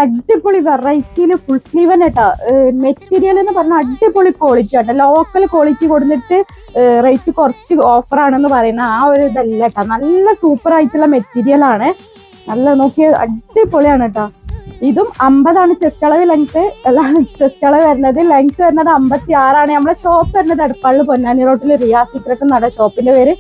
അടിപൊളി വെറൈറ്റിയിൽ full sleeve തന്നെ കേട്ടോ. മെറ്റീരിയൽ എന്ന് പറഞ്ഞാൽ അടിപൊളി ക്വാളിറ്റി കേട്ടോ. ലോക്കൽ ക്വാളിറ്റി കൊടുത്തിട്ട് റേറ്റ് കുറച്ച് ഓഫർ ആണെന്ന് പറയുന്ന ആ ഒരു ഇതല്ല കേട്ടോ. നല്ല സൂപ്പർ ആയിട്ടുള്ള മെറ്റീരിയൽ ആണ്. നല്ല നോക്കിയ അടിപൊളിയാണ് കേട്ടോ. ഇതും 50 ചെസ്റ്റ് അളവ് ലെങ്ത് അല്ല, ചെസ്റ്റ് അളവ് വരുന്നത്. ലെങ്ത് വരുന്നത് 56. നമ്മളെ ഷോപ്പ് വരുന്നത് എടപ്പാളിൽ പൊന്നാനി റോട്ടിൽ റിയാ സീക്രട്ട് എന്നാണ് ഷോപ്പിന്റെ പേര്.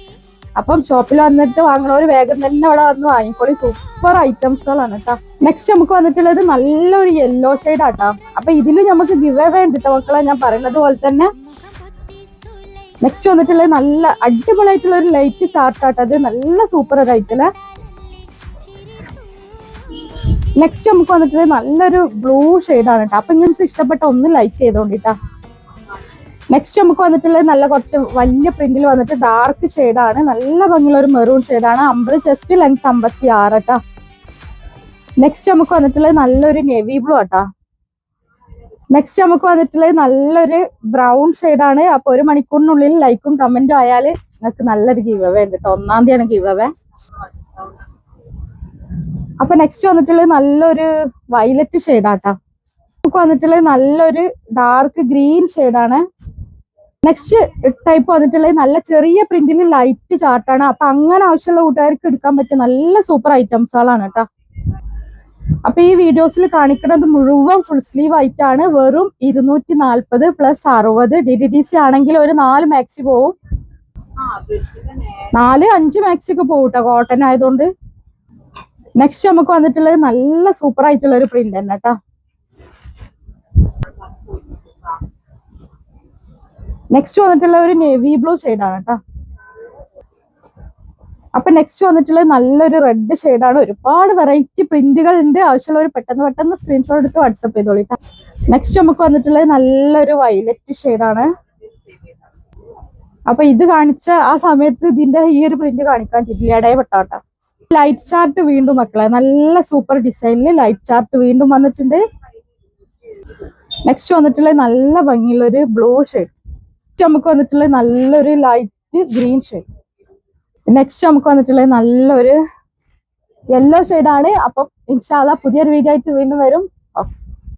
അപ്പം ഷോപ്പിൽ വന്നിട്ട് വാങ്ങണവര് വേഗം തന്നെ അവിടെ വന്ന് വാങ്ങിക്കോളി. സൂപ്പർ ഐറ്റംസുകളാണ് കേട്ടോ. നെക്സ്റ്റ് നമുക്ക് വന്നിട്ടുള്ളത് നല്ലൊരു യെല്ലോ ഷെയ്ഡ് ആട്ടോ. അപ്പൊ ഇതിൽ നമുക്ക് ഗിവ് അവേ ഉണ്ട് കേട്ടോ മക്കളെ, ഞാൻ പറയുന്നത് പോലെ തന്നെ. നെക്സ്റ്റ് വന്നിട്ടുള്ളത് നല്ല അടിപൊളിയായിട്ടുള്ള ഒരു ലൈറ്റ് ചാർട്ട് ആട്ടോ. അത് നല്ല സൂപ്പർ ആയിട്ടില്ല. നെക്സ്റ്റ് നമുക്ക് വന്നിട്ട് നല്ലൊരു ബ്ലൂ ഷെയ്ഡാണ് കേട്ടോ. അപ്പൊ ഇങ്ങനത്തെ ഇഷ്ടപ്പെട്ട ഒന്ന് ലൈക്ക് ചെയ്തോണ്ടിട്ടാ. നെക്സ്റ്റ് നമുക്ക് വന്നിട്ടുള്ളത് നല്ല കുറച്ച് വലിയ പ്രിന്റിൽ വന്നിട്ട് ഡാർക്ക് ഷെയ്ഡാണ്. നല്ല ഭംഗിയുള്ള ഒരു മെറൂൺ ഷെയ്ഡാണ്. 50 ചെസ്റ്റ് ലെങ്ത് 56 കേട്ടോ. നെക്സ്റ്റ് നമുക്ക് വന്നിട്ടുള്ളത് നല്ലൊരു നേവി ബ്ലൂ ആട്ടോ. നെക്സ്റ്റ് നമുക്ക് വന്നിട്ടുള്ളത് നല്ലൊരു ബ്രൗൺ ഷെയ്ഡാണ്. അപ്പൊ 1 മണിക്കൂറിനുള്ളിൽ ലൈക്കും കമന്റും ആയാൽ നിങ്ങൾക്ക് നല്ലൊരു ഗിവ് അവേ ഉണ്ട് കേട്ടോ. 1-ാം തീയതിയാണ് ഗിവ് അവേ. അപ്പൊ നെക്സ്റ്റ് വന്നിട്ടുള്ളത് നല്ലൊരു വയലറ്റ് ഷെയ്ഡാട്ടോ. നമുക്ക് വന്നിട്ടുള്ളത് നല്ലൊരു ഡാർക്ക് ഗ്രീൻ ഷെയ്ഡാണ്. നെക്സ്റ്റ് ടൈപ്പ് വന്നിട്ടുള്ളത് നല്ല ചെറിയ പ്രിന്റിൽ ലൈറ്റ് ചാർട്ടാണ്. അപ്പൊ അങ്ങനെ ആവശ്യമുള്ള കൂട്ടുകാർക്ക് എടുക്കാൻ പറ്റിയ നല്ല സൂപ്പർ ഐറ്റംസുകളാണ് കേട്ടോ. അപ്പൊ ഈ വീഡിയോസിൽ കാണിക്കുന്നത് മുഴുവൻ ഫുൾ സ്ലീവ് ആയിട്ടാണ്. വെറും 240 + 60. DDDC ആണെങ്കിൽ ഒരു 4 മാക്സി പോവും. 4-5 മാക്സി ഒക്കെ പോവും കേട്ടോ, കോട്ടൺ ആയതുകൊണ്ട്. നെക്സ്റ്റ് നമുക്ക് വന്നിട്ടുള്ളത് നല്ല സൂപ്പർ ആയിട്ടുള്ള ഒരു പ്രിന്റ് തന്നെ കേട്ടോ. നെക്സ്റ്റ് വന്നിട്ടുള്ള ഒരു നേവി ബ്ലൂ ഷെയ്ഡാണ് കേട്ടോ. അപ്പൊ നെക്സ്റ്റ് വന്നിട്ടുള്ളത് നല്ലൊരു റെഡ് ഷെയ്ഡാണ്. ഒരുപാട് വെറൈറ്റി പ്രിന്റുകൾ ഉണ്ട്. ആവശ്യമുള്ളവർ പെട്ടെന്ന് സ്ക്രീൻഷോട്ട് എടുത്ത് വാട്സപ്പ് ചെയ്തോളൂ. നെക്സ്റ്റ് നമുക്ക് വന്നിട്ടുള്ളത് നല്ലൊരു വയലറ്റ് ഷെയ്ഡാണ്. അപ്പൊ ഇത് കാണിച്ച ആ സമയത്ത് ഇതിന്റെ ഈ ഒരു പ്രിന്റ് കാണിക്കാൻ ജില്ലയുടെ പെട്ടാട്ടോ. ലൈറ്റ് ചാർട്ട് വീണ്ടും മക്കളെ നല്ല സൂപ്പർ ഡിസൈനിൽ ലൈറ്റ് ചാർട്ട് വീണ്ടും വന്നിട്ടുണ്ട്. നെക്സ്റ്റ് വന്നിട്ടുള്ളത് നല്ല ഭംഗിയുള്ള ഒരു ബ്ലൂ ഷെയ്ഡ്. നമുക്ക് വന്നിട്ടുള്ളത് നല്ലൊരു ലൈറ്റ് ഗ്രീൻ ഷെയ്ഡ്. നെക്സ്റ്റ് നമുക്ക് വന്നിട്ടുള്ളത് നല്ലൊരു യെല്ലോ ഷെയ്ഡാണ്. അപ്പം ഇൻഷാ അല്ലാഹ് പുതിയൊരു വീഡിയോ ആയിട്ട് വീണ്ടും വരും.